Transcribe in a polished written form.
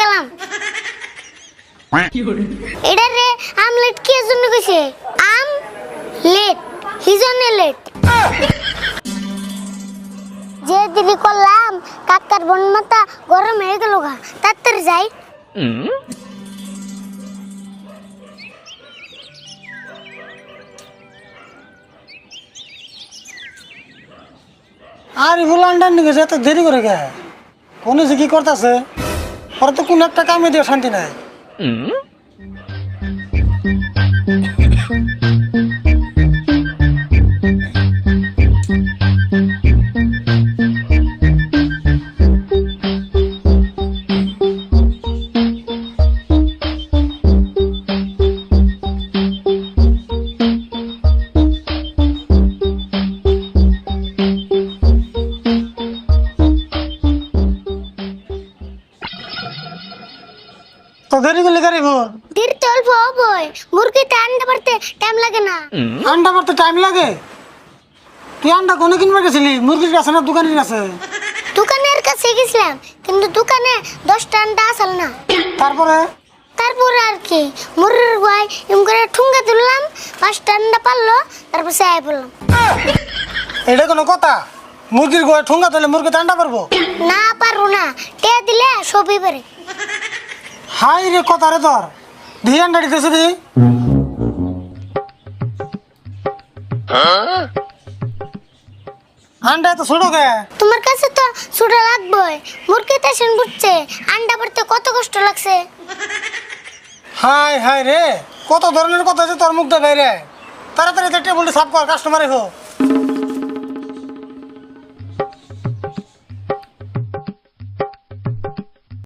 গেলাম। এটা রে আমলেট কি জন্য কইছে? আম লেট হিজনে লেট। যে দিলি করলাম কাকার বন মাথা গরম হয়ে গেল গা, তাড়াতাড়ি যাই। আর এগুলো আন্ডার নিয়ে গেছে এত দেরি করে গে? কোন যে কি করতেছে? ওরা তো কোন একটা কামে দিয়ে শান্তি নাই। তো দেরি করলে গাড়ি ভোর দেরি তো অল্প হবই, মুরগিতে আন্ডা পারতে টাইম লাগে না। আন্ডা মারতে টাইম লাগে? তুই আন্ডা কোনে কিনবে গেছিলি? মুরগির কাছে না দোকানের কাছে? দোকানের কাছে গেছিলাম, কিন্তু দোকানে 10টা আন্ডা আসল না। তারপরে তারপর আর কি মুরগির গায়ে এম করে ঠুঙ্গা তুললাম, 5টা আন্ডা পারলো, তারপর সাই বললাম। এটা কোনো কথা? মুরগির গোয়া ঠুঙ্গা তুলে মুরগিতে আন্ডা পারবো? না পারবো না, টে দিলে সবই পারে। হাই রে কথা রে তোর। দিয়ে আন্ডা দিতেছে দি আন্ডা এত ছোট গে? তোমার কাছে তো ছোট লাগবে, মুরগিতে সেন বুঝছে আন্ডা পারতে কত কষ্ট লাগছে। হাই হাই রে, কত ধরনের কথা আছে তোর মুখটা বাইরে। তাড়াতাড়ি টেবিলটা সাফ কর, কাস্টমার এসো।